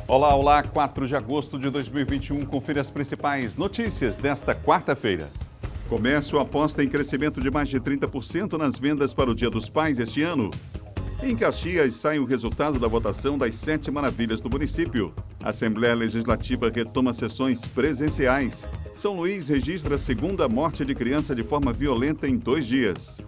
Olá, olá, 4 de agosto de 2021, confira as principais notícias desta quarta-feira. Comércio aposta em crescimento de mais de 30% nas vendas para o Dia dos Pais este ano. Em Caxias, sai o resultado da votação das 7 maravilhas do município. A Assembleia Legislativa retoma sessões presenciais. São Luís registra a segunda morte de criança de forma violenta em 2 dias.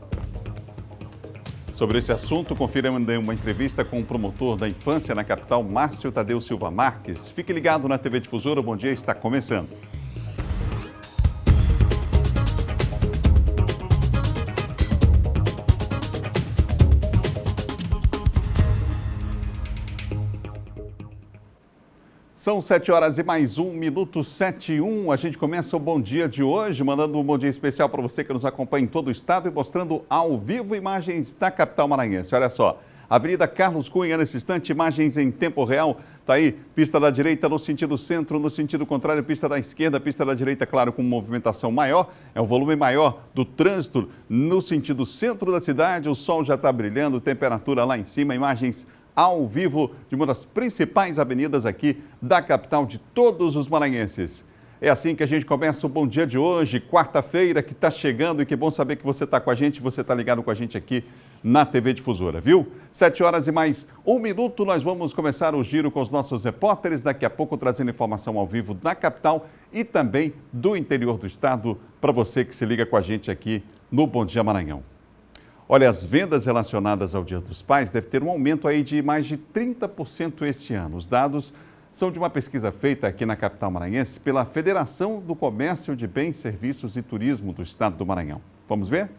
Sobre esse assunto, confira uma entrevista com o promotor da infância na capital, Márcio Tadeu Silva Marques. Fique ligado na TV Difusora, o Bom Dia está começando. São 7 horas e mais 1 minuto, 7:01. A gente começa o Bom Dia de hoje, mandando um bom dia especial para você que nos acompanha em todo o estado e mostrando ao vivo imagens da capital maranhense. Olha só, Avenida Carlos Cunha, nesse instante, imagens em tempo real. Tá aí, pista da direita no sentido centro, no sentido contrário, pista da esquerda, pista da direita, claro, com movimentação maior. É o volume maior do trânsito no sentido centro da cidade. O sol já está brilhando, temperatura lá em cima, imagens ao vivo de uma das principais avenidas aqui da capital de todos os maranhenses. É assim que a gente começa o Bom Dia de hoje, quarta-feira que está chegando, e que bom saber que você está com a gente, você está ligado com a gente aqui na TV Difusora, viu? 7 horas e mais 1 minuto, nós vamos começar o giro com os nossos repórteres, daqui a pouco trazendo informação ao vivo da capital e também do interior do estado, para você que se liga com a gente aqui no Bom Dia Maranhão. Olha, as vendas relacionadas ao Dia dos Pais devem ter um aumento aí de mais de 30% este ano. Os dados são de uma pesquisa feita aqui na capital maranhense pela Federação do Comércio de Bens, Serviços e Turismo do Estado do Maranhão. Vamos ver?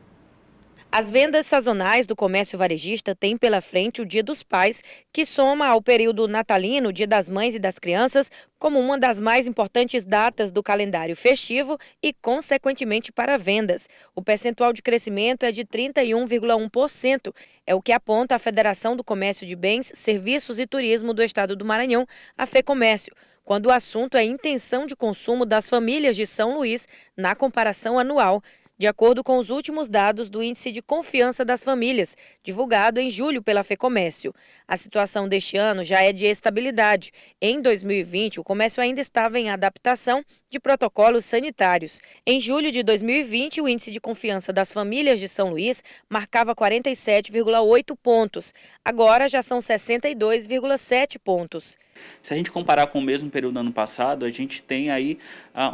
As vendas sazonais do comércio varejista têm pela frente o Dia dos Pais, que soma ao período natalino, Dia das Mães e das Crianças, como uma das mais importantes datas do calendário festivo e, consequentemente, para vendas. O percentual de crescimento é de 31,1%, é o que aponta a Federação do Comércio de Bens, Serviços e Turismo do Estado do Maranhão, a FEComércio, quando o assunto é a intenção de consumo das famílias de São Luís na comparação anual, de acordo com os últimos dados do Índice de Confiança das Famílias, divulgado em julho pela FEComércio. A situação deste ano já é de estabilidade. Em 2020, o comércio ainda estava em adaptação de protocolos sanitários. Em julho de 2020, o Índice de Confiança das Famílias de São Luís marcava 47,8 pontos. Agora já são 62,7 pontos. Se a gente comparar com o mesmo período do ano passado, a gente tem aí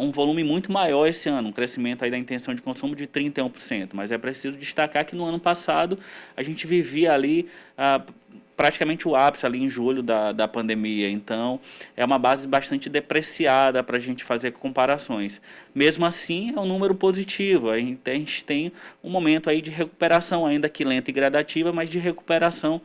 um volume muito maior esse ano, um crescimento aí da intenção de consumo de 31%, mas é preciso destacar que no ano passado a gente vivia ali praticamente o ápice ali em julho da pandemia, então é uma base bastante depreciada para a gente fazer comparações. Mesmo assim, é um número positivo, a gente tem um momento aí de recuperação, ainda que lenta e gradativa, mas de recuperação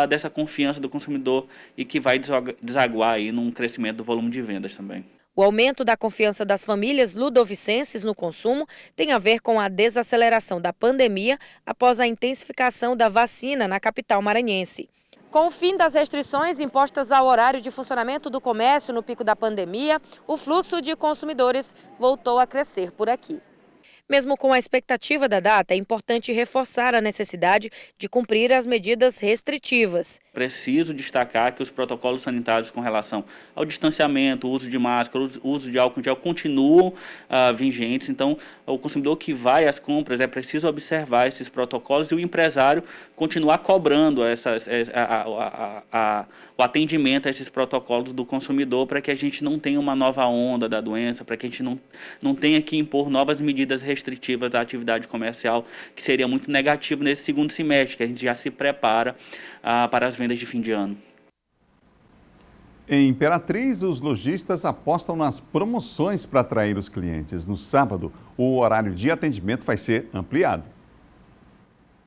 dessa confiança do consumidor e que vai desaguar aí num crescimento do volume de vendas também. O aumento da confiança das famílias ludovicenses no consumo tem a ver com a desaceleração da pandemia após a intensificação da vacina na capital maranhense. Com o fim das restrições impostas ao horário de funcionamento do comércio no pico da pandemia, o fluxo de consumidores voltou a crescer por aqui. Mesmo com a expectativa da data, é importante reforçar a necessidade de cumprir as medidas restritivas. Preciso destacar que os protocolos sanitários com relação ao distanciamento, o uso de máscara, o uso de álcool em gel continuam vigentes. Então, o consumidor que vai às compras é preciso observar esses protocolos e o empresário continuar cobrando o atendimento a esses protocolos do consumidor para que a gente não tenha uma nova onda da doença, para que a gente não tenha que impor novas medidas restritivas à atividade comercial, que seria muito negativo nesse segundo semestre, que a gente já se prepara para as vendas de fim de ano. Em Imperatriz, os lojistas apostam nas promoções para atrair os clientes. No sábado, o horário de atendimento vai ser ampliado.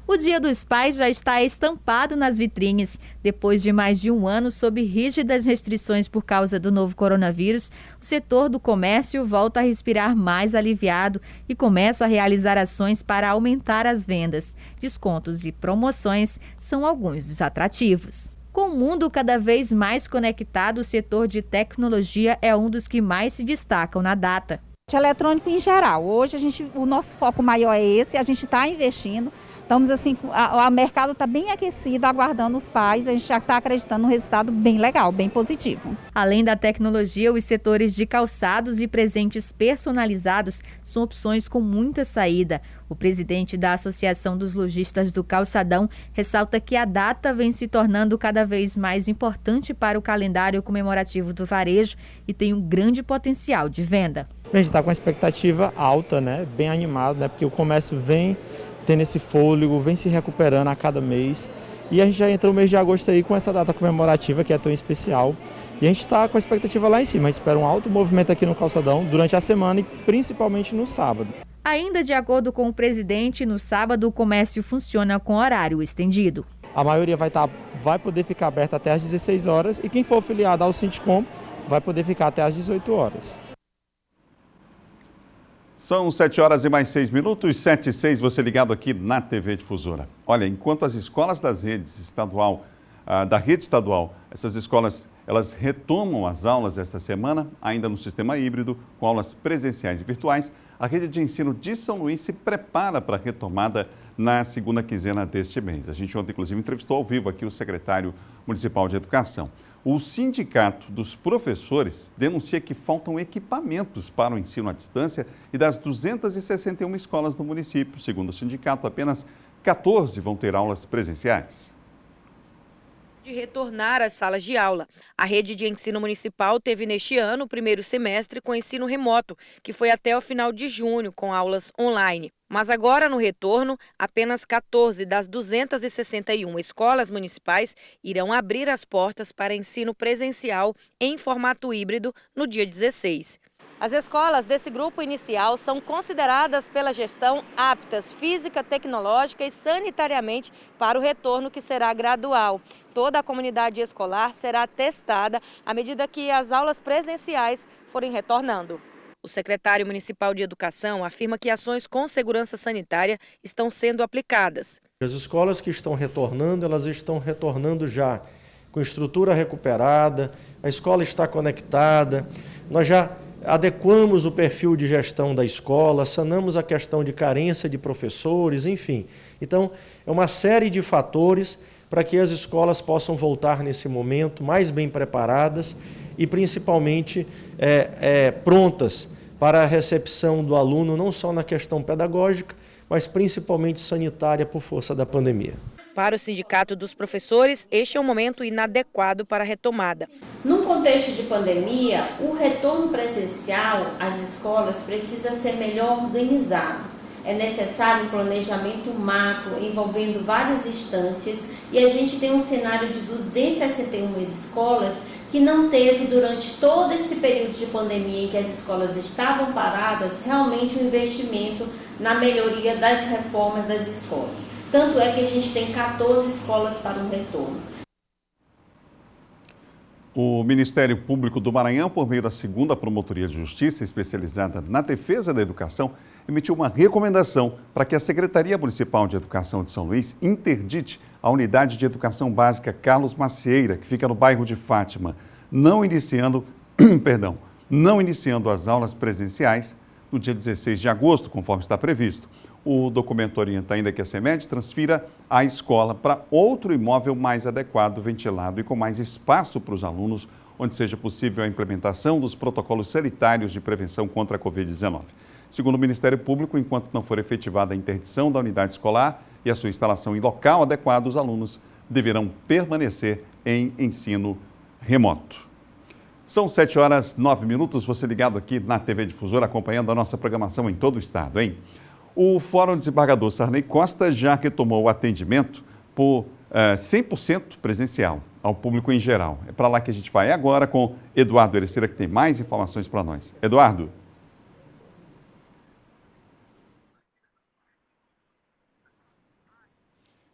O Dia dos Pais já está estampado nas vitrines. Depois de mais de um ano sob rígidas restrições por causa do novo coronavírus, o setor do comércio volta a respirar mais aliviado e começa a realizar ações para aumentar as vendas. Descontos e promoções são alguns dos atrativos. Com o mundo cada vez mais conectado, o setor de tecnologia é um dos que mais se destacam na data. Eletrônico em geral. Hoje o nosso foco maior é esse, a gente está investindo Estamos assim, o mercado está bem aquecido, aguardando os pais, a gente já está acreditando num resultado bem legal, bem positivo. Além da tecnologia, os setores de calçados e presentes personalizados são opções com muita saída. O presidente da Associação dos Lojistas do Calçadão ressalta que a data vem se tornando cada vez mais importante para o calendário comemorativo do varejo e tem um grande potencial de venda. A gente está com uma expectativa alta, né? Bem animado, né? Porque o comércio vem tendo esse fôlego, vem se recuperando a cada mês. E a gente já entra no mês de agosto aí com essa data comemorativa que é tão especial. E a gente está com a expectativa lá em cima. A gente espera um alto movimento aqui no Calçadão durante a semana e principalmente no sábado. Ainda de acordo com o presidente, no sábado o comércio funciona com horário estendido. A maioria vai poder ficar aberta até às 16 horas e quem for afiliado ao Sindicom vai poder ficar até às 18 horas. São 7 horas e mais 6 minutos, 7 e 6, você ligado aqui na TV Difusora. Olha, enquanto as escolas da rede estadual, essas escolas, elas retomam as aulas esta semana, ainda no sistema híbrido, com aulas presenciais e virtuais, a rede de ensino de São Luís se prepara para a retomada na segunda quinzena deste mês. A gente ontem, inclusive, entrevistou ao vivo aqui o secretário municipal de Educação. O Sindicato dos Professores denuncia que faltam equipamentos para o ensino à distância e das 261 escolas do município. Segundo o sindicato, apenas 14 vão ter aulas presenciais. De retornar às salas de aula. A rede de ensino municipal teve neste ano o primeiro semestre com ensino remoto, que foi até o final de junho, com aulas online. Mas agora, no retorno, apenas 14 das 261 escolas municipais irão abrir as portas para ensino presencial em formato híbrido no dia 16. As escolas desse grupo inicial são consideradas pela gestão aptas física, tecnológica e sanitariamente para o retorno, que será gradual. Toda a comunidade escolar será testada à medida que as aulas presenciais forem retornando. O secretário municipal de Educação afirma que ações com segurança sanitária estão sendo aplicadas. As escolas que estão retornando, elas estão retornando já com estrutura recuperada, a escola está conectada, nós já adequamos o perfil de gestão da escola, sanamos a questão de carência de professores, enfim. Então, é uma série de fatores para que as escolas possam voltar nesse momento mais bem preparadas e principalmente prontas para a recepção do aluno, não só na questão pedagógica, mas principalmente sanitária por força da pandemia. Para o Sindicato dos Professores, este é um momento inadequado para a retomada. Num contexto de pandemia, o retorno presencial às escolas precisa ser melhor organizado. É necessário um planejamento macro envolvendo várias instâncias e a gente tem um cenário de 261 escolas que não teve durante todo esse período de pandemia em que as escolas estavam paradas realmente um investimento na melhoria das reformas das escolas. Tanto é que a gente tem 14 escolas para o retorno. O Ministério Público do Maranhão, por meio da 2ª Promotoria de Justiça, especializada na defesa da educação, emitiu uma recomendação para que a Secretaria Municipal de Educação de São Luís interdite a Unidade de Educação Básica Carlos Macieira, que fica no bairro de Fátima, não iniciando as aulas presenciais no dia 16 de agosto, conforme está previsto. O documento orienta ainda que a CEMED transfira a escola para outro imóvel mais adequado, ventilado e com mais espaço para os alunos, onde seja possível a implementação dos protocolos sanitários de prevenção contra a Covid-19. Segundo o Ministério Público, enquanto não for efetivada a interdição da unidade escolar e a sua instalação em local adequado, os alunos deverão permanecer em ensino remoto. São 7 horas 9 minutos, você ligado aqui na TV Difusora, acompanhando a nossa programação em todo o estado, hein? O Fórum Desembargador Sarney Costa já retomou o atendimento por 100% presencial ao público em geral. É para lá que a gente vai agora com Eduardo Ereceira, que tem mais informações para nós. Eduardo.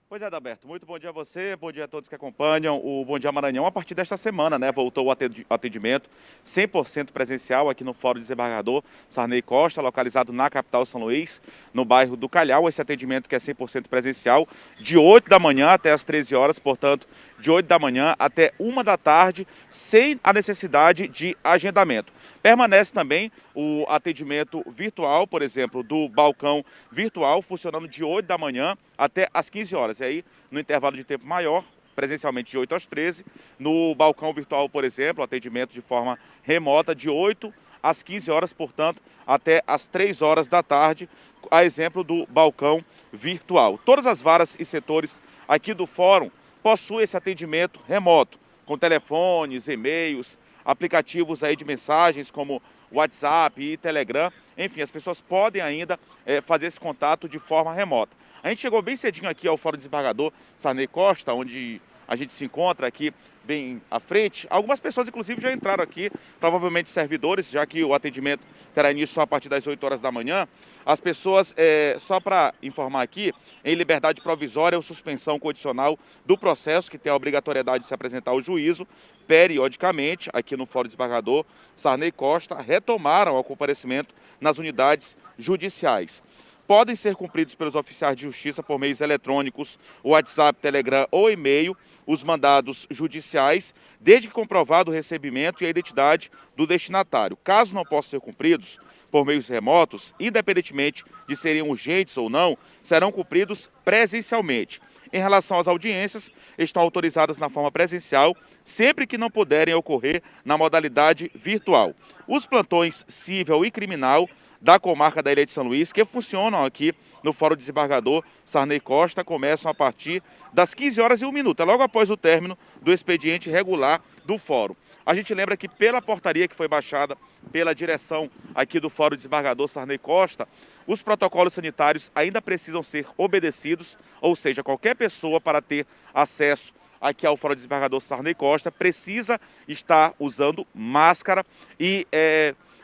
Pois é, Adalberto, muito bom dia a você, bom dia a todos que acompanham o Bom Dia Maranhão. A partir desta semana, voltou o atendimento 100% presencial aqui no Fórum Desembargador Sarney Costa, localizado na capital São Luís, no bairro do Calhau. Esse atendimento que é 100% presencial, de 8 da manhã até as 13 horas, portanto, de 8 da manhã até 1 da tarde, sem a necessidade de agendamento. Permanece também o atendimento virtual, por exemplo, do balcão virtual, funcionando de 8 da manhã até às 15 horas. E aí, no intervalo de tempo maior, presencialmente de 8 às 13. No balcão virtual, por exemplo, atendimento de forma remota de 8 às 15 horas, portanto, até às 3 horas da tarde, a exemplo do balcão virtual. Todas as varas e setores aqui do fórum possuem esse atendimento remoto, com telefones, e-mails, aplicativos aí de mensagens como WhatsApp e Telegram. Enfim, as pessoas podem ainda fazer esse contato de forma remota. A gente chegou bem cedinho aqui ao Fórum Desembargador Sarney Costa, onde a gente se encontra aqui bem à frente. Algumas pessoas, inclusive, já entraram aqui, provavelmente servidores, já que o atendimento terá início só a partir das 8 horas da manhã. As pessoas, só para informar aqui, em liberdade provisória ou suspensão condicional do processo, que tem a obrigatoriedade de se apresentar ao juízo, periodicamente, aqui no Fórum Desembargador Sarney Costa, retomaram o comparecimento nas unidades judiciais. Podem ser cumpridos pelos oficiais de justiça por meios eletrônicos, WhatsApp, Telegram ou e-mail, os mandados judiciais, desde que comprovado o recebimento e a identidade do destinatário. Caso não possam ser cumpridos por meios remotos, independentemente de serem urgentes ou não, serão cumpridos presencialmente. Em relação às audiências, estão autorizadas na forma presencial, sempre que não puderem ocorrer na modalidade virtual. Os plantões civil e criminal da comarca da Ilha de São Luís, que funcionam aqui no Fórum Desembargador Sarney Costa, começam a partir das 15 horas e 1 minuto, logo após o término do expediente regular do Fórum. A gente lembra que pela portaria que foi baixada pela direção aqui do Fórum Desembargador Sarney Costa, os protocolos sanitários ainda precisam ser obedecidos, ou seja, qualquer pessoa para ter acesso aqui ao Fórum Desembargador Sarney Costa precisa estar usando máscara e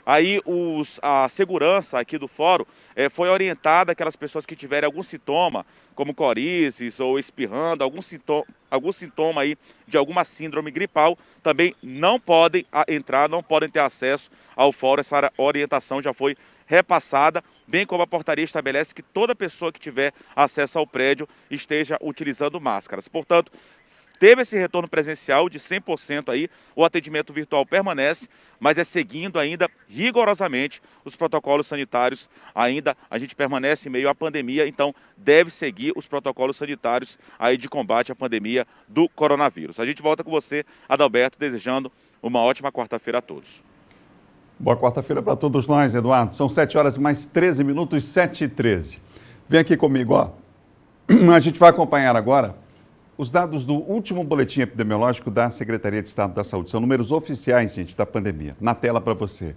aí a segurança aqui do fórum foi orientada aquelas pessoas que tiverem algum sintoma, como corizes ou espirrando, algum sintoma aí de alguma síndrome gripal, também não podem entrar, não podem ter acesso ao fórum. Essa orientação já foi repassada, bem como a portaria estabelece que toda pessoa que tiver acesso ao prédio esteja utilizando máscaras. Portanto, teve esse retorno presencial de 100% aí, o atendimento virtual permanece, mas é seguindo ainda rigorosamente os protocolos sanitários. Ainda a gente permanece em meio à pandemia, então deve seguir os protocolos sanitários aí de combate à pandemia do coronavírus. A gente volta com você, Adalberto, desejando uma ótima quarta-feira a todos. Boa quarta-feira para todos nós, Eduardo. São 7 horas mais 13 minutos, 7h13. Vem aqui comigo, ó. A gente vai acompanhar agora os dados do último boletim epidemiológico da Secretaria de Estado da Saúde. São números oficiais, gente, da pandemia. Na tela para você.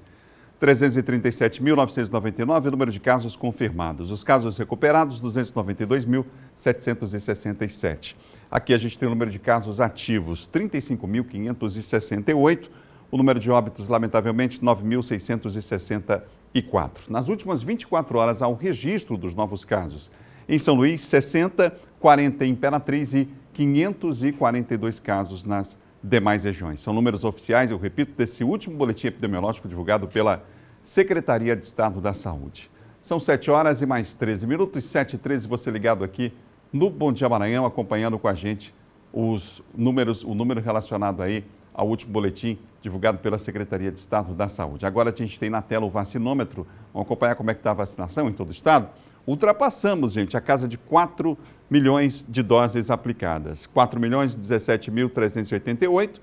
337.999, o número de casos confirmados. Os casos recuperados, 292.767. Aqui a gente tem o número de casos ativos, 35.568. O número de óbitos, lamentavelmente, 9.664. Nas últimas 24 horas, há o registro dos novos casos. Em São Luís, 60, 40 em Imperatriz e 542 casos nas demais regiões. São números oficiais, eu repito, desse último boletim epidemiológico divulgado pela Secretaria de Estado da Saúde. São 7 horas e mais 13 minutos, 7h13, você ligado aqui no Bom Dia Maranhão, acompanhando com a gente o número relacionado aí ao último boletim divulgado pela Secretaria de Estado da Saúde. Agora a gente tem na tela o vacinômetro, vamos acompanhar como é que está a vacinação em todo o estado. Ultrapassamos, gente, a casa de 4 milhões de doses aplicadas. 4.017.388.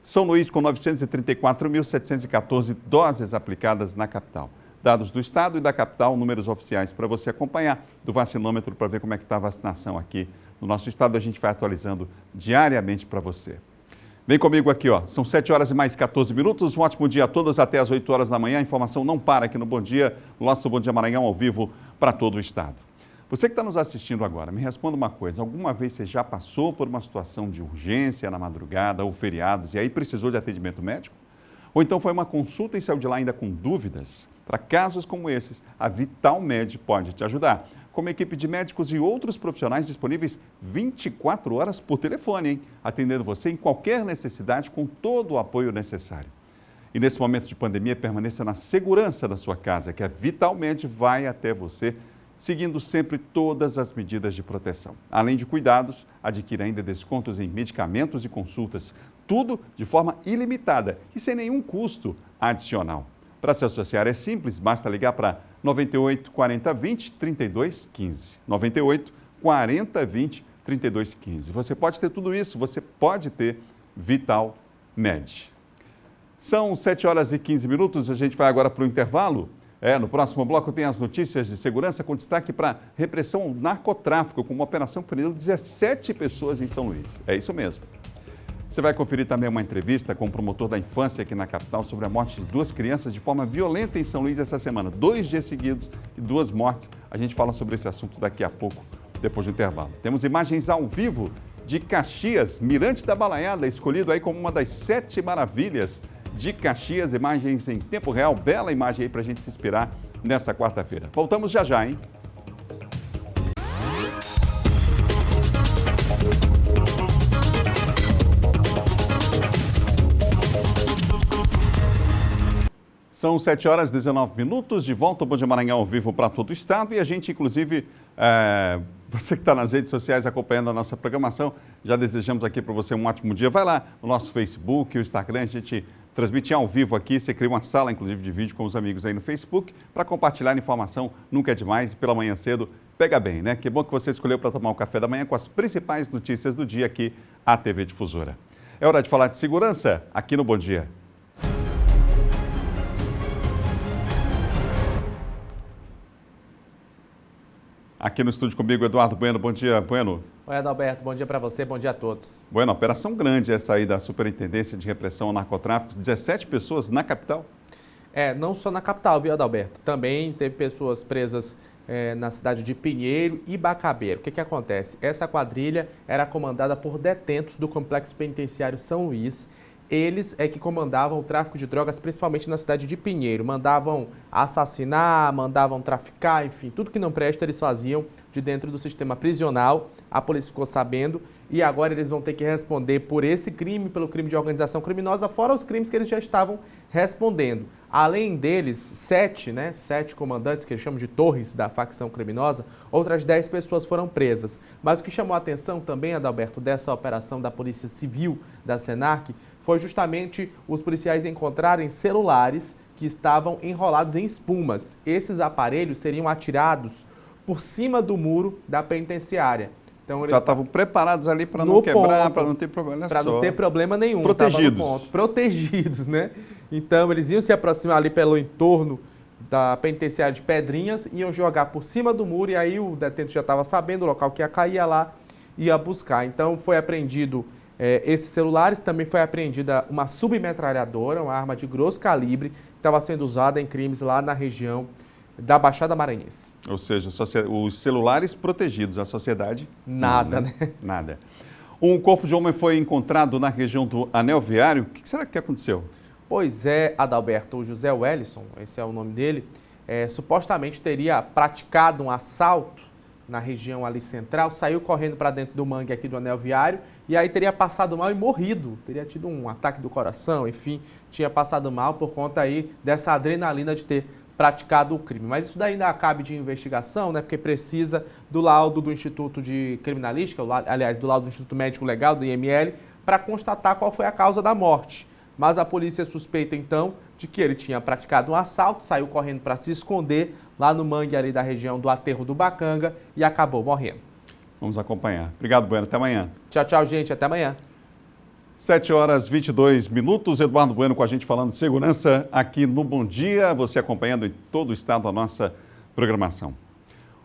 São Luís com 934.714 doses aplicadas na capital. Dados do estado e da capital, números oficiais para você acompanhar do vacinômetro para ver como é que está a vacinação aqui no nosso estado. A gente vai atualizando diariamente para você. Vem comigo aqui, ó. São 7 horas e mais 14 minutos. Um ótimo dia a todos, até às 8 horas da manhã. A informação não para aqui no Bom Dia, no nosso Bom Dia Maranhão, ao vivo para todo o estado. Você que está nos assistindo agora, me responda uma coisa. Alguma vez você já passou por uma situação de urgência na madrugada ou feriados e aí precisou de atendimento médico? Ou então foi uma consulta e saiu de lá ainda com dúvidas? Para casos como esses, a VitalMed pode te ajudar. Com uma equipe de médicos e outros profissionais disponíveis 24 horas por telefone, hein? Atendendo você em qualquer necessidade com todo o apoio necessário. E nesse momento de pandemia, permaneça na segurança da sua casa, que a VitalMed vai até você seguindo sempre todas as medidas de proteção. Além de cuidados, adquira ainda descontos em medicamentos e consultas, tudo de forma ilimitada e sem nenhum custo adicional. Para se associar é simples, basta ligar para 98 40 20 32 15. 98 40 20 32 15. Você pode ter tudo isso, você pode ter Vital Med. São 7 horas e 15 minutos, a gente vai agora para o intervalo. No próximo bloco tem as notícias de segurança com destaque para repressão ao narcotráfico, com uma operação que prendeu 17 pessoas em São Luís. É isso mesmo. Você vai conferir também uma entrevista com o promotor da infância aqui na capital sobre a morte de 2 crianças de forma violenta em São Luís essa semana. 2 dias seguidos e 2 mortes. A gente fala sobre esse assunto daqui a pouco, depois do intervalo. Temos imagens ao vivo de Caxias, Mirante da Balaiada, escolhido aí como uma das 7 maravilhas de Caxias, imagens em tempo real, bela imagem aí para a gente se inspirar nessa quarta-feira. Voltamos já já, hein? São 7 horas e 19 minutos, de volta ao Bom Dia Maranhão ao vivo para todo o estado e a gente, inclusive, você que está nas redes sociais acompanhando a nossa programação, já desejamos aqui para você um ótimo dia. Vai lá no nosso Facebook, o Instagram, a gente transmite ao vivo aqui, você cria uma sala, inclusive, de vídeo com os amigos aí no Facebook para compartilhar informação, nunca é demais, pela manhã cedo, pega bem, né? Que bom que você escolheu para tomar o café da manhã com as principais notícias do dia aqui, a TV Difusora. É hora de falar de segurança aqui no Bom Dia. Aqui no estúdio comigo, Eduardo Bueno. Bom dia, Bueno. Oi, Adalberto. Bom dia para você, bom dia a todos. Bueno, operação grande essa aí da Superintendência de Repressão ao Narcotráfico. 17 pessoas na capital? Não só na capital, viu, Adalberto? Também teve pessoas presas na cidade de Pinheiro e Bacabeiro. O que acontece? Essa quadrilha era comandada por detentos do Complexo Penitenciário São Luís. Eles é que comandavam o tráfico de drogas, principalmente na cidade de Pinheiro. Mandavam assassinar, mandavam traficar, enfim, tudo que não presta eles faziam de dentro do sistema prisional. A polícia ficou sabendo e agora eles vão ter que responder por esse crime, pelo crime de organização criminosa, fora os crimes que eles já estavam respondendo. Além deles, 7 comandantes, que eles chamam de torres da facção criminosa, outras 10 pessoas foram presas. Mas o que chamou a atenção também, Adalberto, dessa operação da Polícia Civil da Senarc, foi justamente os policiais encontrarem celulares que estavam enrolados em espumas. Esses aparelhos seriam atirados por cima do muro da penitenciária. Então, eles já estavam preparados ali para não quebrar, para não ter problema. Para não ter problema nenhum. Protegidos. Protegidos, né? Então, eles iam se aproximar ali pelo entorno da penitenciária de Pedrinhas, iam jogar por cima do muro e aí o detento já estava sabendo o local que ia cair, ia lá, ia buscar. Então, foi apreendido esses celulares, também foi apreendida uma submetralhadora, uma arma de grosso calibre, que estava sendo usada em crimes lá na região da Baixada Maranhense. Ou seja, os celulares protegidos, a sociedade... Nada, né? Nada. Um corpo de homem foi encontrado na região do Anel Viário. O que será que aconteceu? Pois é, Adalberto, o José Wellison, esse é o nome dele, supostamente teria praticado um assalto na região ali central, saiu correndo para dentro do mangue aqui do Anel Viário e aí teria passado mal e morrido, teria tido um ataque do coração, enfim, tinha passado mal por conta aí dessa adrenalina de ter praticado o crime. Mas isso daí ainda cabe de investigação, né? Porque precisa do laudo do Instituto de Criminalística, aliás, do laudo do Instituto Médico Legal, do IML, para constatar qual foi a causa da morte. Mas a polícia suspeita, então, de que ele tinha praticado um assalto, saiu correndo para se esconder lá no mangue ali da região do Aterro do Bacanga e acabou morrendo. Vamos acompanhar. Obrigado, Bueno. Até amanhã. Tchau, tchau, gente. Até amanhã. 7 horas e 22 minutos. Eduardo Bueno com a gente falando de segurança aqui no Bom Dia. Você acompanhando em todo o estado a nossa programação.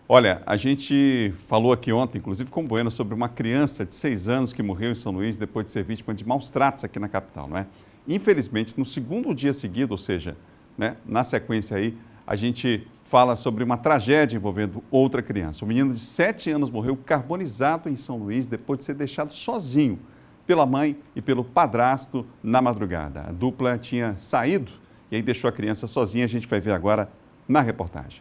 Olha, a gente falou aqui ontem, inclusive com o Bueno, sobre uma criança de 6 anos que morreu em São Luís depois de ser vítima de maus tratos aqui na capital, não é? Infelizmente, no segundo dia seguido, ou seja, né, na sequência aí, a gente fala sobre uma tragédia envolvendo outra criança. Um menino de 7 anos morreu carbonizado em São Luís depois de ser deixado sozinho pela mãe e pelo padrasto na madrugada. A dupla tinha saído e aí deixou a criança sozinha. A gente vai ver agora na reportagem.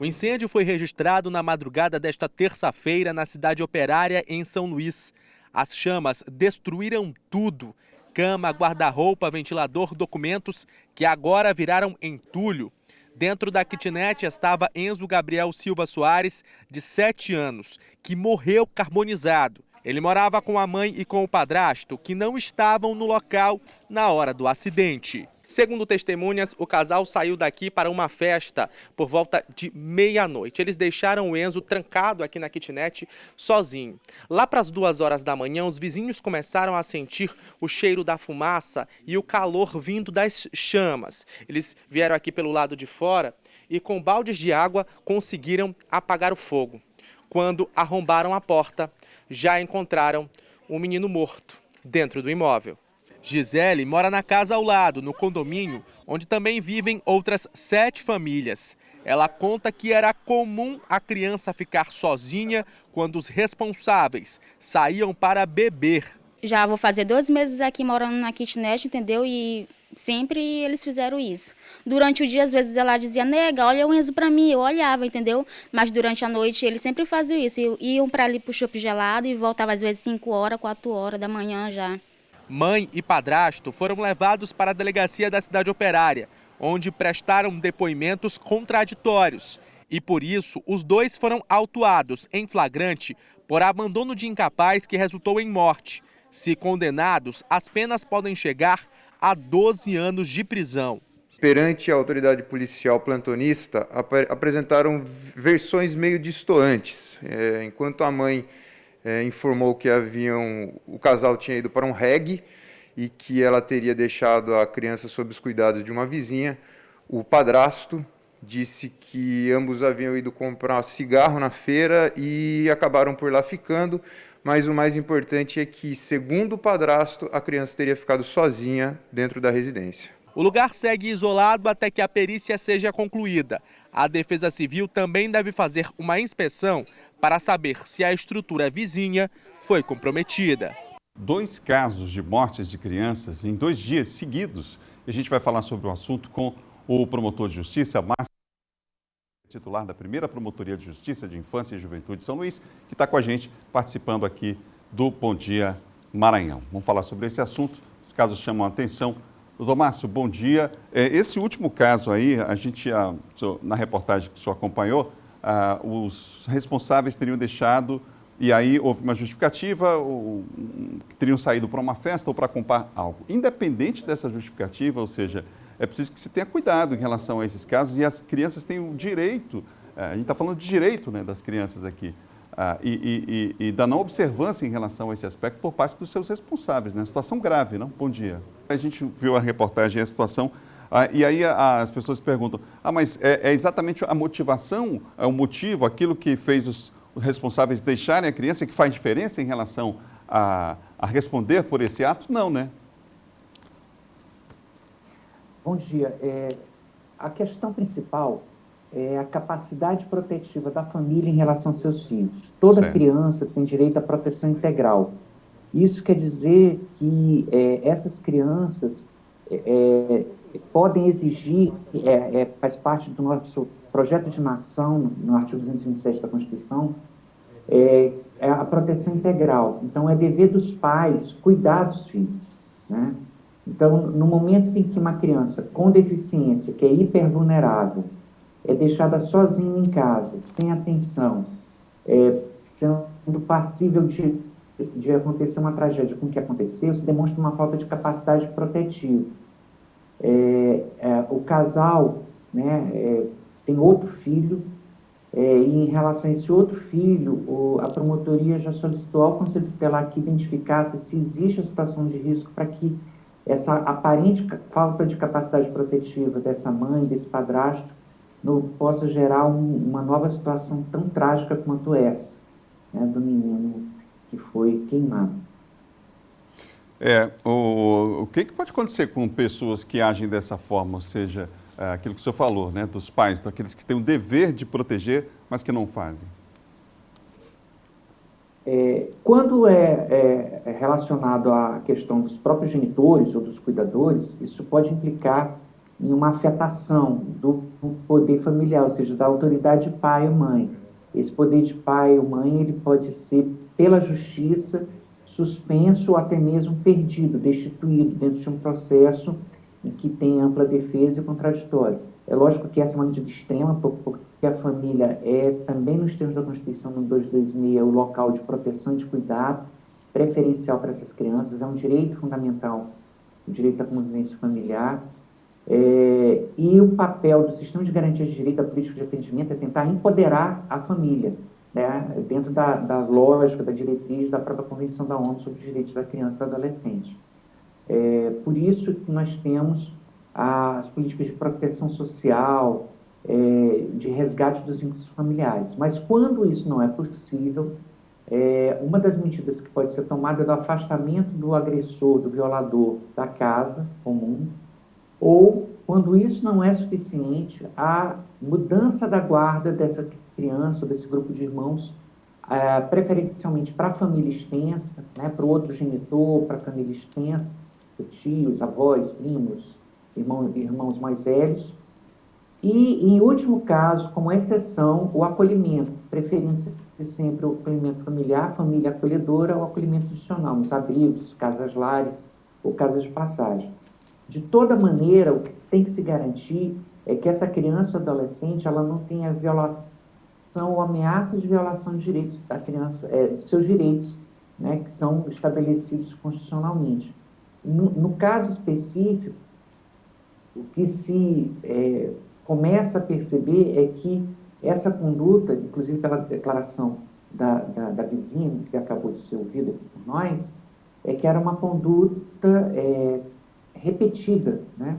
O incêndio foi registrado na madrugada desta terça-feira na cidade operária em São Luís. As chamas destruíram tudo: cama, guarda-roupa, ventilador, documentos que agora viraram entulho. Dentro da kitnet estava Enzo Gabriel Silva Soares, de 7 anos, que morreu carbonizado. Ele morava com a mãe e com o padrasto, que não estavam no local na hora do acidente. Segundo testemunhas, o casal saiu daqui para uma festa por volta de meia-noite. Eles deixaram o Enzo trancado aqui na kitnet sozinho. Lá para as 2 horas da manhã, os vizinhos começaram a sentir o cheiro da fumaça e o calor vindo das chamas. Eles vieram aqui pelo lado de fora e com baldes de água conseguiram apagar o fogo. Quando arrombaram a porta, já encontraram um menino morto dentro do imóvel. Gisele mora na casa ao lado, no condomínio, onde também vivem outras 7 famílias. Ela conta que era comum a criança ficar sozinha quando os responsáveis saíam para beber. Já vou fazer 2 meses aqui morando na kitnet, entendeu? E sempre eles fizeram isso. Durante o dia, às vezes, ela dizia, nega, olha o Enzo pra mim. Eu olhava, entendeu? Mas durante a noite, eles sempre faziam isso. Iam para ali pro chopp gelado e voltavam, às vezes, 5 horas, 4 horas da manhã já. Mãe e padrasto foram levados para a delegacia da Cidade Operária, onde prestaram depoimentos contraditórios. E por isso, os dois foram autuados em flagrante por abandono de incapaz que resultou em morte. Se condenados, as penas podem chegar a 12 anos de prisão. Perante a autoridade policial plantonista, apresentaram versões meio distoantes. Enquanto a mãe informou que o casal tinha ido para um reggae e que ela teria deixado a criança sob os cuidados de uma vizinha, o padrasto disse que ambos haviam ido comprar cigarro na feira e acabaram por lá ficando, mas o mais importante é que, segundo o padrasto, a criança teria ficado sozinha dentro da residência. O lugar segue isolado até que a perícia seja concluída. A Defesa Civil também deve fazer uma inspeção para saber se a estrutura vizinha foi comprometida. 2 casos de mortes de crianças em 2 dias seguidos. E a gente vai falar sobre o assunto com o promotor de justiça, Márcio, titular da primeira Promotoria de Justiça de Infância e Juventude de São Luís, que está com a gente participando aqui do Bom Dia Maranhão. Vamos falar sobre esse assunto, os casos chamam a atenção. Doutor Márcio, bom dia. Esse último caso aí, a gente, na reportagem que o senhor acompanhou, os responsáveis teriam deixado, e aí houve uma justificativa, que teriam saído para uma festa ou para comprar algo. Independente dessa justificativa, ou seja, é preciso que se tenha cuidado em relação a esses casos e as crianças têm o direito, a gente está falando de direito, né, das crianças aqui, e da não observância em relação a esse aspecto por parte dos seus responsáveis, né? Situação grave, não? Bom dia. A gente viu a reportagem e a situação, e aí as pessoas perguntam, mas é exatamente a motivação, é o motivo, aquilo que fez os responsáveis deixarem a criança que faz diferença em relação a responder por esse ato? Não, né? Bom dia. A questão principal é a capacidade protetiva da família em relação aos seus filhos. Toda criança tem direito à proteção integral. Isso quer dizer que essas crianças podem exigir, faz parte do nosso projeto de nação, no artigo 227 da Constituição, a proteção integral. Então, é dever dos pais cuidar dos filhos, né? Então, no momento em que uma criança com deficiência, que é hipervulnerável, é deixada sozinha em casa, sem atenção, sendo passível de acontecer uma tragédia com o que aconteceu, se demonstra uma falta de capacidade protetiva. O casal, né, tem outro filho, e em relação a esse outro filho, a promotoria já solicitou ao Conselho Tutelar que identificasse se existe a situação de risco para que essa aparente falta de capacidade protetiva dessa mãe, desse padrasto, não possa gerar uma nova situação tão trágica quanto essa, né, do menino que foi queimado. O que pode acontecer com pessoas que agem dessa forma, ou seja, aquilo que o senhor falou, né, dos pais, daqueles que têm o dever de proteger, mas que não fazem? Quando é relacionado à questão dos próprios genitores ou dos cuidadores, isso pode implicar em uma afetação do poder familiar, ou seja, da autoridade pai ou mãe. Esse poder de pai ou mãe, ele pode ser, pela justiça, suspenso ou até mesmo perdido, destituído dentro de um processo em que tem ampla defesa e contraditório. É lógico que essa é uma medida extrema, porque a família é também nos termos da Constituição no 226 o local de proteção e de cuidado preferencial para essas crianças, é um direito fundamental, o direito à convivência familiar. E o papel do sistema de garantia de direito, da política de atendimento, é tentar empoderar a família, né, dentro da lógica, da diretriz da própria Convenção da ONU sobre os Direitos da Criança e do Adolescente. Por isso que nós temos as políticas de proteção social, de resgate dos vínculos familiares. Mas quando isso não é possível, uma das medidas que pode ser tomada é do afastamento do agressor, do violador da casa comum, ou, quando isso não é suficiente, a mudança da guarda dessa criança ou desse grupo de irmãos, preferencialmente para a família extensa, né, para o outro genitor, para a família extensa, tios, avós, primos, irmãos mais velhos. E, em último caso, como exceção, o acolhimento, preferindo-se sempre o acolhimento familiar, família acolhedora, ou acolhimento institucional, nos abrigos, casas-lares ou casas de passagem. De toda maneira, o que tem que se garantir é que essa criança ou adolescente ela não tenha violação ou ameaça de violação de direitos da criança, dos seus direitos, né, que são estabelecidos constitucionalmente. No caso específico, o que se começa a perceber é que essa conduta, inclusive pela declaração da vizinha, que acabou de ser ouvida por nós, é que era uma conduta repetida, né?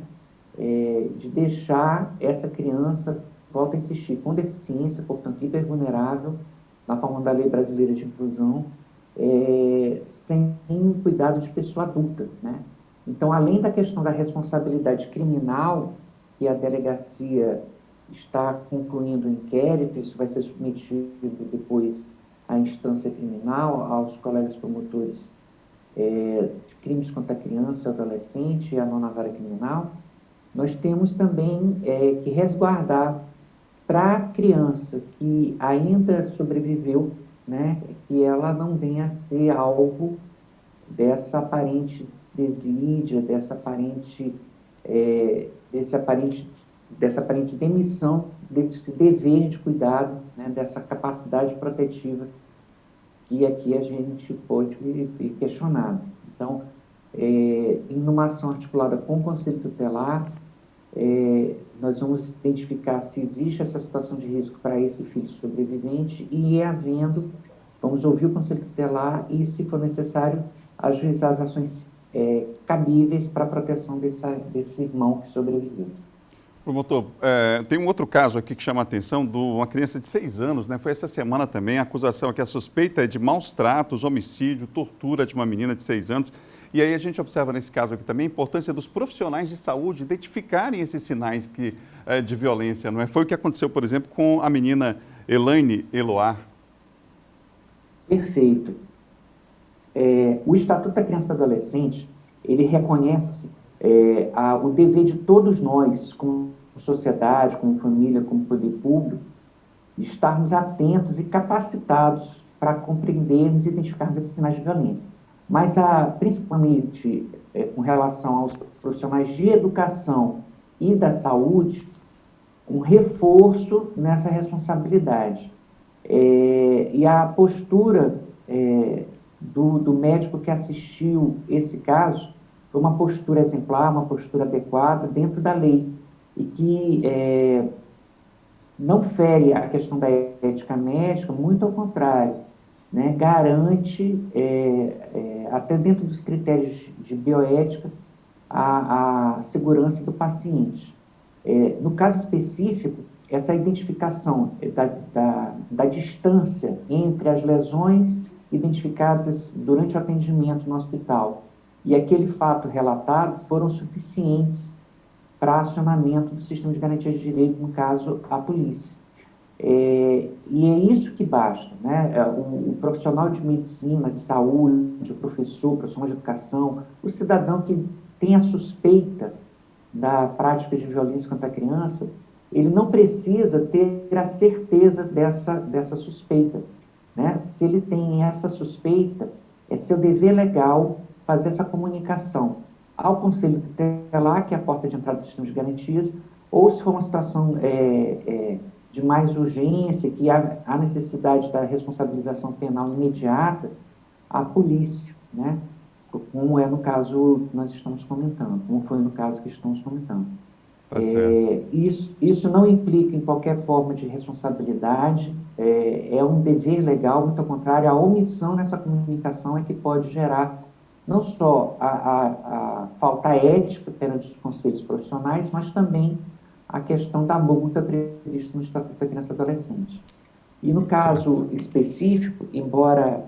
De deixar essa criança, volto a insistir, com deficiência, portanto hipervulnerável, na forma da Lei Brasileira de Inclusão, sem cuidado de pessoa adulta, né? Então, além da questão da responsabilidade criminal, que a delegacia está concluindo o inquérito, isso vai ser submetido depois à instância criminal, aos colegas promotores de crimes contra a criança e adolescente e a nona vara criminal, nós temos também que resguardar para a criança que ainda sobreviveu, né, que ela não venha a ser alvo dessa aparente desídia, dessa aparente demissão desse dever de cuidado, né, dessa capacidade protetiva que aqui a gente pode questionar. Então, em uma ação articulada com o Conselho Tutelar, nós vamos identificar se existe essa situação de risco para esse filho sobrevivente e, havendo, vamos ouvir o Conselho Tutelar e, se for necessário, ajuizar as ações cabíveis para a proteção desse irmão que sobreviveu. Promotor, tem um outro caso aqui que chama a atenção de uma criança de 6 anos, né? Foi essa semana também, a acusação aqui, a suspeita é de maus tratos, homicídio, tortura de uma menina de 6 anos. E aí a gente observa nesse caso aqui também a importância dos profissionais de saúde identificarem esses sinais de violência, não é? Foi o que aconteceu, por exemplo, com a menina Elaine Eloar. Perfeito. O Estatuto da Criança e do Adolescente, ele reconhece o dever de todos nós, como sociedade, como família, como poder público, de estarmos atentos e capacitados para compreendermos e identificarmos esses sinais de violência. Mas, principalmente com relação aos profissionais de educação e da saúde, um reforço nessa responsabilidade. E a postura do médico que assistiu esse caso foi uma postura exemplar, uma postura adequada dentro da lei e que não fere a questão da ética médica, muito ao contrário, né, garante, até dentro dos critérios de bioética, a segurança do paciente. No caso específico, essa identificação da distância entre as lesões identificadas durante o atendimento no hospital e aquele fato relatado foram suficientes para acionamento do sistema de garantia de direito, no caso, a polícia. E é isso que basta, né? O profissional de medicina, de saúde, o professor, o profissional de educação, o cidadão que tem a suspeita da prática de violência contra a criança, ele não precisa ter a certeza dessa suspeita, né? Se ele tem essa suspeita, é seu dever legal fazer essa comunicação ao Conselho Tutelar, que é a porta de entrada do sistema de garantias, ou se for uma situação de mais urgência, que há necessidade da responsabilização penal imediata, a polícia, né? Como é no caso que nós estamos comentando, como foi no caso que estamos comentando. Tá certo. Isso não implica em qualquer forma de responsabilidade, é um dever legal, muito ao contrário, a omissão nessa comunicação é que pode gerar não só a falta ética perante os conselhos profissionais, mas também a questão da multa prevista no Estatuto da Criança e do Adolescente. E no caso específico, embora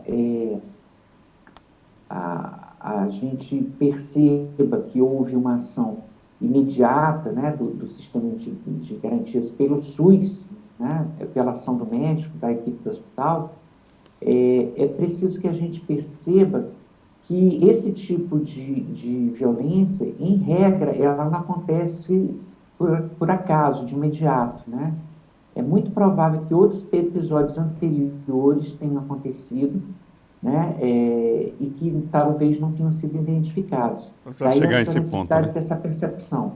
a gente perceba que houve uma ação imediata, né, do sistema de garantias pelo SUS, né, pela ação do médico, da equipe do hospital, é preciso que a gente perceba que esse tipo de violência, em regra, ela não acontece por acaso, de imediato, né? É muito provável que outros episódios anteriores tenham acontecido, né? E que talvez não tenham sido identificados. Para chegar a esse ponto, né? Dessa percepção.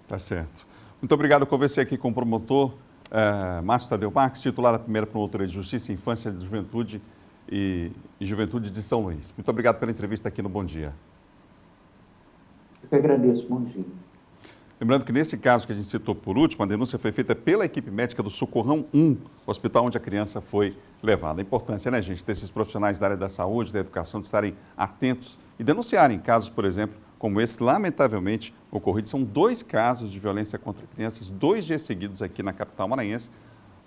Tá certo. Muito obrigado. Conversei aqui com o promotor Márcio Tadeu Marques, titular da primeira promotoria de Justiça, Infância, Juventude e Juventude de São Luís. Muito obrigado pela entrevista aqui no Bom Dia. Eu que agradeço. Bom dia. Lembrando que nesse caso que a gente citou por último, a denúncia foi feita pela equipe médica do Socorrão 1, hospital onde a criança foi levada. A importância, né, gente, desses profissionais da área da saúde, da educação, de estarem atentos e denunciarem casos, por exemplo, como esse, lamentavelmente, ocorrido. São 2 casos de violência contra crianças, 2 dias seguidos aqui na capital maranhense.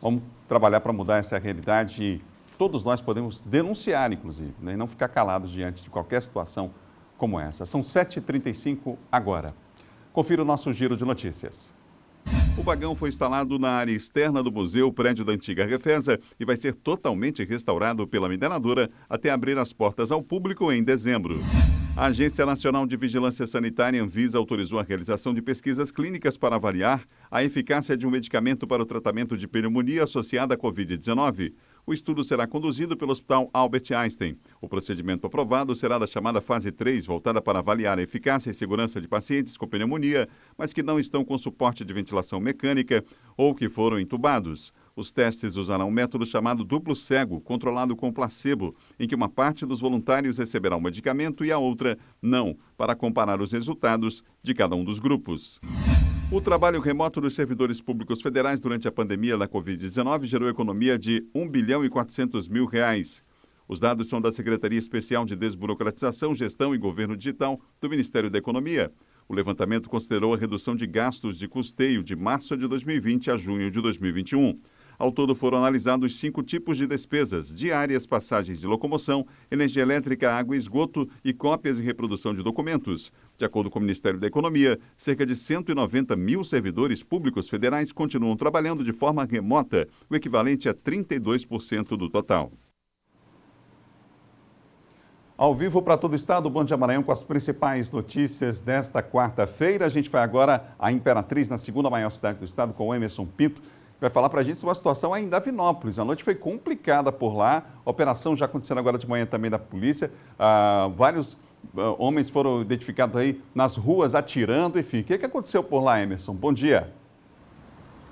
Vamos trabalhar para mudar essa realidade e todos nós podemos denunciar, inclusive, né, e não ficar calados diante de qualquer situação como essa. São 7h35 agora. Confira o nosso giro de notícias. O vagão foi instalado na área externa do museu, prédio da antiga Refesa, e vai ser totalmente restaurado pela mineradora até abrir as portas ao público em dezembro. A Agência Nacional de Vigilância Sanitária, Anvisa, autorizou a realização de pesquisas clínicas para avaliar a eficácia de um medicamento para o tratamento de pneumonia associada à Covid-19. O estudo será conduzido pelo Hospital Albert Einstein. O procedimento aprovado será da chamada fase 3, voltada para avaliar a eficácia e segurança de pacientes com pneumonia, mas que não estão com suporte de ventilação mecânica ou que foram entubados. Os testes usarão um método chamado duplo cego, controlado com placebo, em que uma parte dos voluntários receberá um medicamento e a outra não, para comparar os resultados de cada um dos grupos. O trabalho remoto dos servidores públicos federais durante a pandemia da Covid-19 gerou economia de R$ 1,4 bilhão. Os dados são da Secretaria Especial de Desburocratização, Gestão e Governo Digital do Ministério da Economia. O levantamento considerou a redução de gastos de custeio de março de 2020 a junho de 2021. Ao todo foram analisados 5 tipos de despesas: diárias, passagens de locomoção, energia elétrica, água e esgoto e cópias e reprodução de documentos. De acordo com o Ministério da Economia, cerca de 190 mil servidores públicos federais continuam trabalhando de forma remota, o equivalente a 32% do total. Ao vivo para todo o estado, o Bom Dia Maranhão com as principais notícias desta quarta-feira. A gente vai agora à Imperatriz, na segunda maior cidade do estado, com o Emerson Pinto. Vai falar para a gente sobre uma situação aí em Davinópolis. A noite foi complicada por lá, a operação já acontecendo agora de manhã também da polícia. Vários homens foram identificados aí nas ruas atirando, enfim. O que aconteceu por lá, Emerson? Bom dia.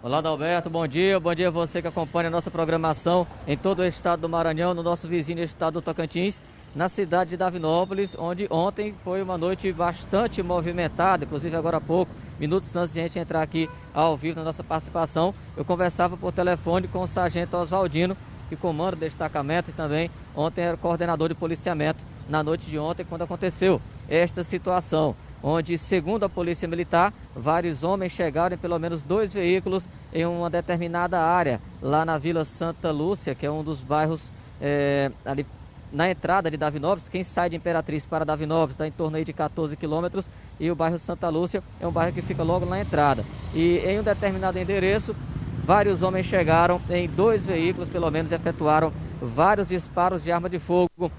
Olá, Adalberto, bom dia a você que acompanha a nossa programação em todo o estado do Maranhão, no nosso vizinho estado do Tocantins, na cidade de Davinópolis, onde ontem foi uma noite bastante movimentada, inclusive agora há pouco, minutos antes de a gente entrar aqui ao vivo na nossa participação, eu conversava por telefone com o sargento Oswaldino, que comanda o destacamento e também ontem era coordenador de policiamento na noite de ontem, quando aconteceu esta situação, onde, segundo a Polícia Militar, vários homens chegaram em pelo menos 2 veículos em uma determinada área, lá na Vila Santa Lúcia, que é um dos bairros ali na entrada de Davinópolis. Quem sai de Imperatriz para Davinópolis está em torno aí de 14 quilômetros e o bairro Santa Lúcia é um bairro que fica logo na entrada. E em um determinado endereço, vários homens chegaram em 2 veículos, pelo menos efetuaram vários disparos de arma de fogo,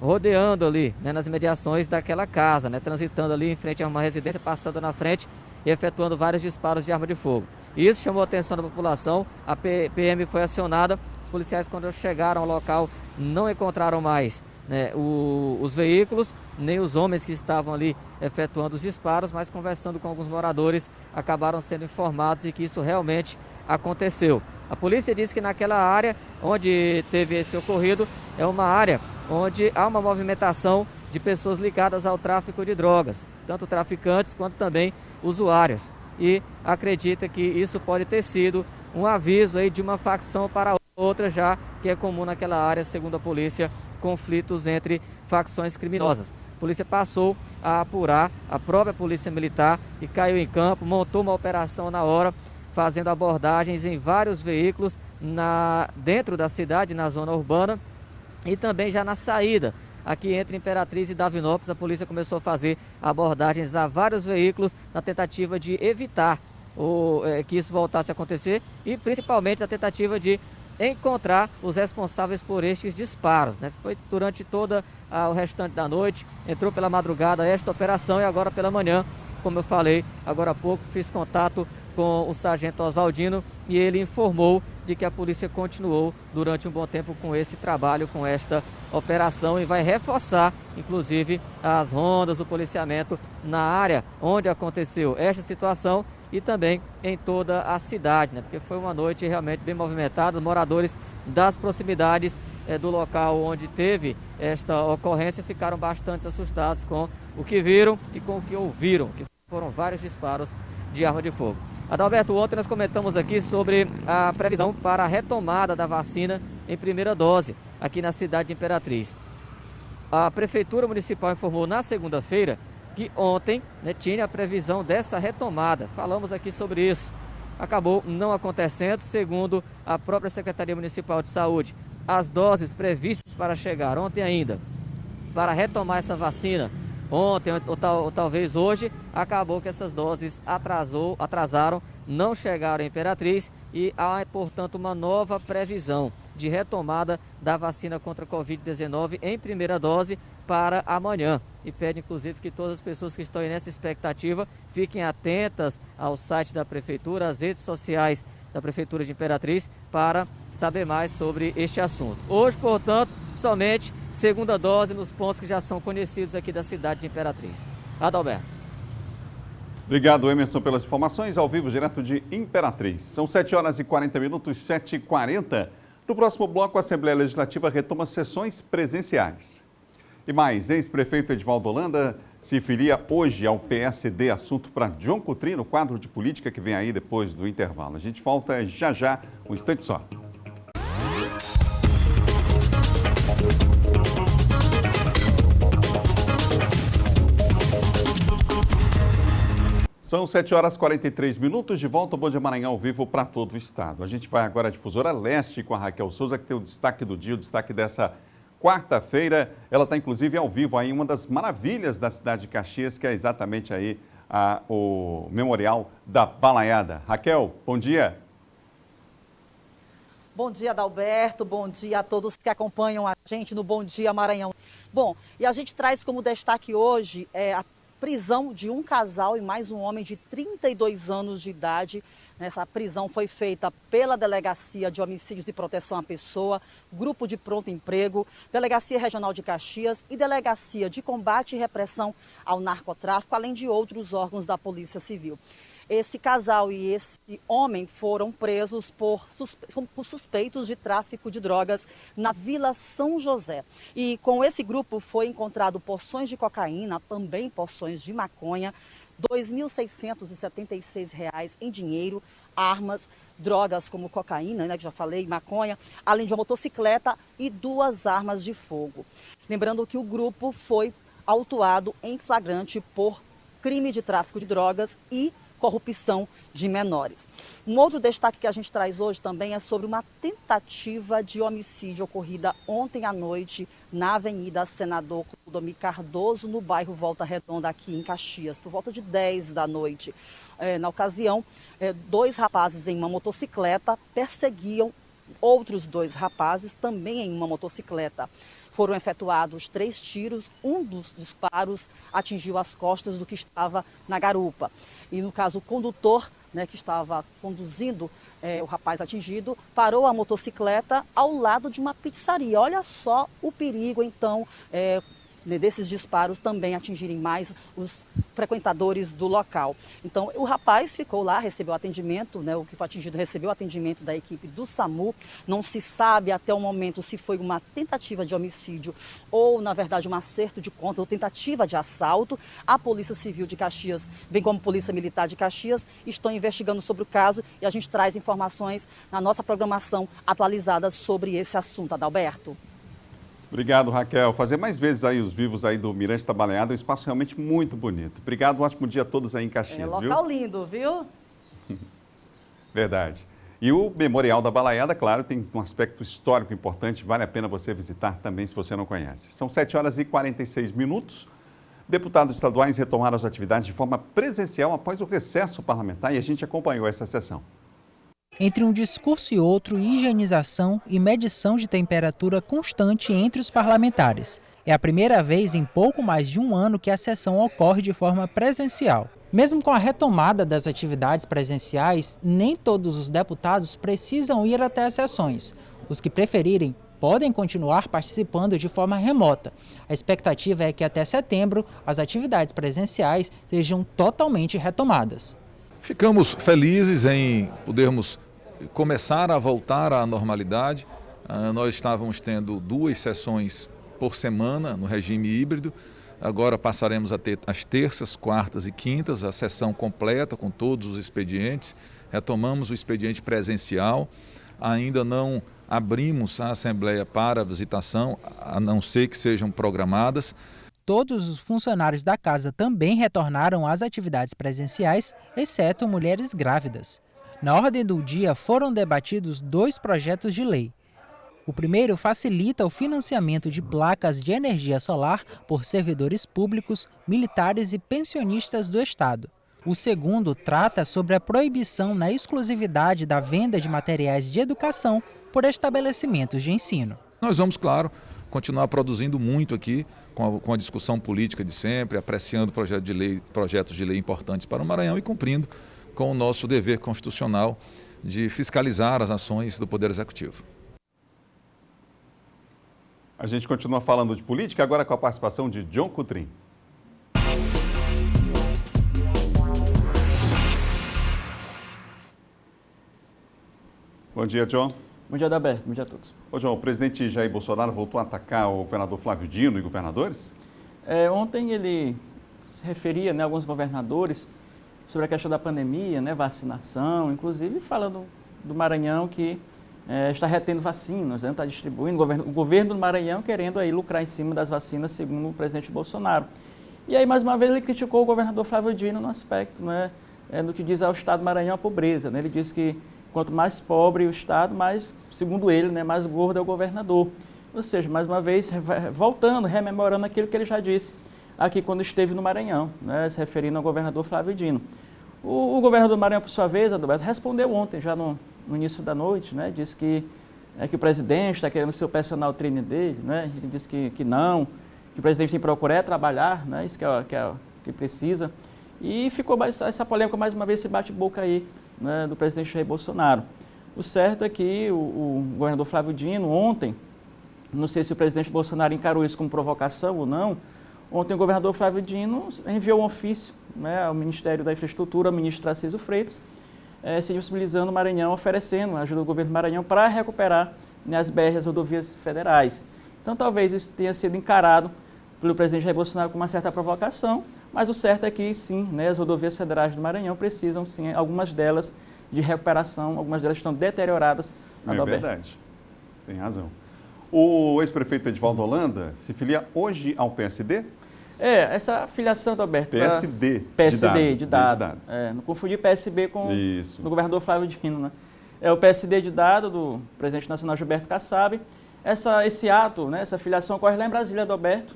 rodeando ali, né, nas imediações daquela casa, né, transitando ali em frente a uma residência, passando na frente e efetuando vários disparos de arma de fogo. Isso chamou a atenção da população, a PM foi acionada. Os policiais, quando chegaram ao local, não encontraram mais né, os veículos, nem os homens que estavam ali efetuando os disparos, mas conversando com alguns moradores, acabaram sendo informados de que isso realmente aconteceu. A polícia disse que naquela área onde teve esse ocorrido é uma área onde há uma movimentação de pessoas ligadas ao tráfico de drogas, tanto traficantes quanto também usuários. E acredita que isso pode ter sido um aviso aí de uma facção para outra, já que é comum naquela área, segundo a polícia, conflitos entre facções criminosas. A polícia passou a apurar, a própria polícia militar, e caiu em campo, montou uma operação na hora, fazendo abordagens em vários veículos dentro da cidade, na zona urbana, e também já na saída, aqui entre Imperatriz e Davinópolis. A polícia começou a fazer abordagens a vários veículos na tentativa de evitar que isso voltasse a acontecer, e principalmente na tentativa de encontrar os responsáveis por estes disparos, né? Foi durante toda o restante da noite, entrou pela madrugada esta operação, e agora pela manhã, como eu falei agora há pouco, fiz contato com o sargento Oswaldino e ele informou de que a polícia continuou durante um bom tempo com esse trabalho, com esta operação, e vai reforçar, inclusive, as rondas, o policiamento na área onde aconteceu esta situação e também em toda a cidade, né? Porque foi uma noite realmente bem movimentada. Os moradores das proximidades do local onde teve esta ocorrência ficaram bastante assustados com o que viram e com o que ouviram, que foram vários disparos de arma de fogo. Adalberto, ontem nós comentamos aqui sobre a previsão para a retomada da vacina em primeira dose aqui na cidade de Imperatriz. A Prefeitura Municipal informou na segunda-feira que ontem, né, tinha a previsão dessa retomada. Falamos aqui sobre isso. Acabou não acontecendo, segundo a própria Secretaria Municipal de Saúde. As doses previstas para chegar ontem ainda, para retomar essa vacina, ontem ou talvez hoje, acabou que essas doses atrasaram, não chegaram em Imperatriz, e há, portanto, uma nova previsão de retomada da vacina contra a Covid-19 em primeira dose para amanhã. E pede, inclusive, que todas as pessoas que estão aí nessa expectativa fiquem atentas ao site da Prefeitura, às redes sociais da Prefeitura de Imperatriz, para saber mais sobre este assunto. Hoje, portanto, somente segunda dose nos pontos que já são conhecidos aqui da cidade de Imperatriz. Adalberto. Obrigado, Emerson, pelas informações, ao vivo, direto de Imperatriz. São 7h40, 7h40. No próximo bloco, a Assembleia Legislativa retoma sessões presenciais. E mais, ex-prefeito Edivaldo Holanda se filia hoje ao PSD, assunto para John Coutrinho, no quadro de política que vem aí depois do intervalo. A gente volta já, um instante só. São 7h43, de volta ao Bom Dia Maranhão ao vivo para todo o estado. A gente vai agora à Difusora Leste com a Raquel Souza, que tem o destaque do dia, o destaque dessa quarta-feira. Ela está inclusive ao vivo aí em uma das maravilhas da cidade de Caxias, que é exatamente aí o Memorial da Balaiada. Raquel, bom dia. Bom dia, Adalberto. Bom dia a todos que acompanham a gente no Bom Dia Maranhão. Bom, e a gente traz como destaque hoje a prisão de um casal e mais um homem de 32 anos de idade. Essa prisão foi feita pela Delegacia de Homicídios e Proteção à Pessoa, Grupo de Pronto Emprego, Delegacia Regional de Caxias e Delegacia de Combate e Repressão ao Narcotráfico, além de outros órgãos da Polícia Civil. Esse casal e esse homem foram presos por suspeitos de tráfico de drogas na Vila São José. E com esse grupo foi encontrado porções de cocaína, também porções de maconha, R$ 2.676 em dinheiro, armas, drogas como cocaína, né, que já falei, maconha, além de uma motocicleta e 2 armas de fogo. Lembrando que o grupo foi autuado em flagrante por crime de tráfico de drogas e corrupção de menores. Um outro destaque que a gente traz hoje também é sobre uma tentativa de homicídio ocorrida ontem à noite na Avenida Senador Clodomir Cardoso, no bairro Volta Redonda, aqui em Caxias, por volta de 10 da noite. Na ocasião, 2 rapazes em uma motocicleta perseguiam outros 2 rapazes também em uma motocicleta. Foram efetuados 3 tiros, um dos disparos atingiu as costas do que estava na garupa. E no caso, o condutor né, que estava conduzindo o rapaz atingido, parou a motocicleta ao lado de uma pizzaria. Olha só o perigo, então, desses disparos também atingirem mais os frequentadores do local. Então, o rapaz ficou lá, recebeu atendimento, né, o que foi atingido recebeu atendimento da equipe do SAMU. Não se sabe até o momento se foi uma tentativa de homicídio ou, na verdade, um acerto de contas ou tentativa de assalto. A Polícia Civil de Caxias, bem como a Polícia Militar de Caxias, estão investigando sobre o caso e a gente traz informações na nossa programação atualizada sobre esse assunto, Adalberto. Obrigado, Raquel. Fazer mais vezes aí os vivos aí do Mirante da Baleada, um espaço realmente muito bonito. Obrigado, um ótimo dia a todos aí em Caxias, local lindo, viu? Verdade. E o Memorial da Baleada, claro, tem um aspecto histórico importante, vale a pena você visitar também se você não conhece. São 7h46. Deputados estaduais retomaram as atividades de forma presencial após o recesso parlamentar e a gente acompanhou essa sessão. Entre um discurso e outro, higienização e medição de temperatura constante entre os parlamentares. É a primeira vez em pouco mais de um ano que a sessão ocorre de forma presencial. Mesmo com a retomada das atividades presenciais, nem todos os deputados precisam ir até as sessões. Os que preferirem podem continuar participando de forma remota. A expectativa é que até setembro as atividades presenciais sejam totalmente retomadas. Ficamos felizes em podermos começar a voltar à normalidade. Nós estávamos tendo 2 sessões por semana no regime híbrido. Agora passaremos a ter as terças, quartas e quintas, a sessão completa com todos os expedientes. Retomamos o expediente presencial. Ainda não abrimos a Assembleia para visitação, a não ser que sejam programadas. Todos os funcionários da casa também retornaram às atividades presenciais, exceto mulheres grávidas. Na ordem do dia foram debatidos 2 projetos de lei. O primeiro facilita o financiamento de placas de energia solar por servidores públicos, militares e pensionistas do Estado. O segundo trata sobre a proibição na exclusividade da venda de materiais de educação por estabelecimentos de ensino. Nós vamos, claro, continuar produzindo muito aqui, com a discussão política de sempre, apreciando projetos de lei importantes para o Maranhão e cumprindo com o nosso dever constitucional de fiscalizar as ações do Poder Executivo. A gente continua falando de política, agora com a participação de John Coutrin. Bom dia, John. Bom dia, Adalberto. Bom dia a todos. Ô, João, o presidente Jair Bolsonaro voltou a atacar o governador Flávio Dino e governadores? Ontem ele se referia, né, a alguns governadores sobre a questão da pandemia, né, vacinação, inclusive falando do Maranhão que está retendo vacinas, né, está distribuindo, o governo do Maranhão querendo aí lucrar em cima das vacinas, segundo o presidente Bolsonaro. E aí, mais uma vez, ele criticou o governador Flávio Dino no aspecto, né, do que diz ao Estado do Maranhão a pobreza. Né? Ele disse que quanto mais pobre o Estado, mais, segundo ele, né, mais gordo é o governador. Ou seja, mais uma vez, voltando, rememorando aquilo que ele já disse aqui quando esteve no Maranhão, né, se referindo ao governador Flávio Dino. O governador do Maranhão, por sua vez, Adalberto, respondeu ontem, já no início da noite, né, disse que o presidente está querendo ser o personal trainer dele, né, ele disse que não, que o presidente tem que procurar trabalhar, né, isso que precisa. E ficou essa polêmica, mais uma vez, esse bate-boca aí, né, do presidente Jair Bolsonaro. O certo é que o governador Flávio Dino, ontem, não sei se o presidente Bolsonaro encarou isso como provocação ou não, ontem o governador Flávio Dino enviou um ofício, né, ao Ministério da Infraestrutura, ao ministro Tarcísio Freitas, se disponibilizando o Maranhão, oferecendo ajuda do governo do Maranhão para recuperar, né, as BRs, as rodovias federais. Então talvez isso tenha sido encarado pelo presidente Jair Bolsonaro com uma certa provocação, mas o certo é que sim, né, as rodovias federais do Maranhão precisam sim, algumas delas de recuperação, algumas delas estão deterioradas. É verdade, tem razão. O ex-prefeito Edivaldo Holanda se filia hoje ao PSD? Essa filiação, Adalberto... PSD de dado. Não confundir PSB com o governador Flávio Dino, né? É o PSD de dado do presidente nacional Gilberto Kassab. Esse ato, né, essa filiação ocorre lá em Brasília, Adalberto,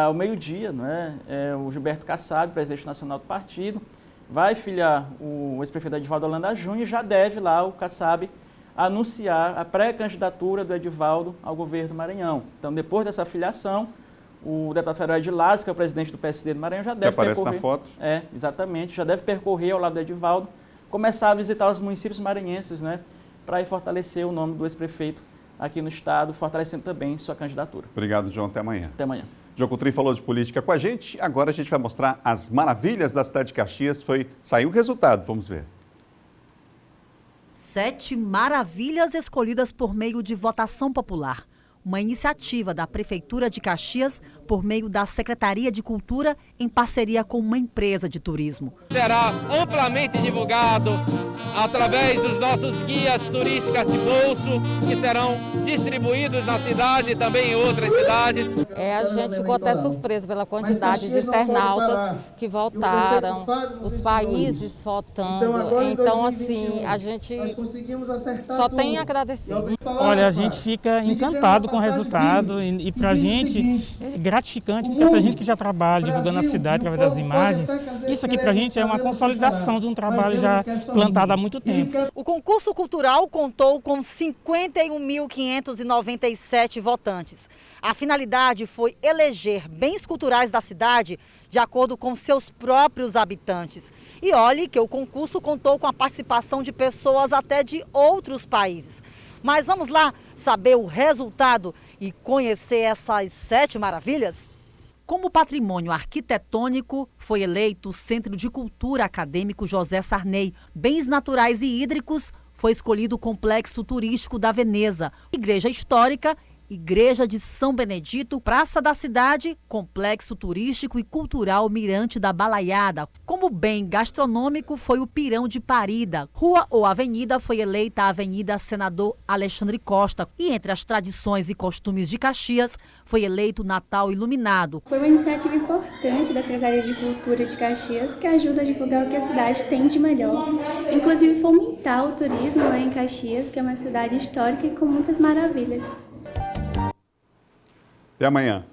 ao meio-dia, né? O Gilberto Kassab, presidente nacional do partido, vai filiar o ex-prefeito Edivaldo Holanda Júnior e já deve lá o Kassab anunciar a pré-candidatura do Edivaldo ao governo do Maranhão. Então, depois dessa filiação, o deputado federal Edilásio, que é o presidente do PSD do Maranhão, já deve percorrer... Que aparece na foto. Exatamente, já deve percorrer ao lado do Edivaldo começar a visitar os municípios maranhenses, né, para fortalecer o nome do ex-prefeito aqui no estado, fortalecendo também sua candidatura. Obrigado, João. Até amanhã. Até amanhã. João Coutrinho falou de política com a gente. Agora a gente vai mostrar as maravilhas da cidade de Caxias. Saiu o resultado, vamos ver. 7 maravilhas escolhidas por meio de votação popular. Uma iniciativa da Prefeitura de Caxias por meio da Secretaria de Cultura em parceria com uma empresa de turismo. Será amplamente divulgado através dos nossos guias turísticos de bolso, que serão distribuídos na cidade e também em outras cidades. A gente ficou até surpreso pela quantidade de internautas que votaram, os países votando. Então assim, a gente só tem a agradecer. Olha, a gente fica encantado com o resultado e para a gente é gratificante, porque essa gente que já trabalha divulgando a cidade através das imagens, isso aqui para a gente é uma consolidação de um trabalho já plantado há muito tempo. O concurso cultural contou com 51.597 votantes. A finalidade foi eleger bens culturais da cidade de acordo com seus próprios habitantes. E olhe que o concurso contou com a participação de pessoas até de outros países. Mas vamos lá saber o resultado e conhecer essas 7 maravilhas? Como patrimônio arquitetônico, foi eleito o Centro de Cultura Acadêmico José Sarney. Bens naturais e hídricos, foi escolhido o Complexo Turístico da Veneza. Igreja Histórica, Igreja de São Benedito, Praça da Cidade, Complexo Turístico e Cultural Mirante da Balaiada. Como bem gastronômico foi o Pirão de Parida. Rua ou avenida foi eleita a Avenida Senador Alexandre Costa. E entre as tradições e costumes de Caxias, foi eleito o Natal Iluminado. Foi uma iniciativa importante da Secretaria de Cultura de Caxias que ajuda a divulgar o que a cidade tem de melhor. Inclusive fomentar o turismo lá em Caxias, que é uma cidade histórica e com muitas maravilhas. Até amanhã.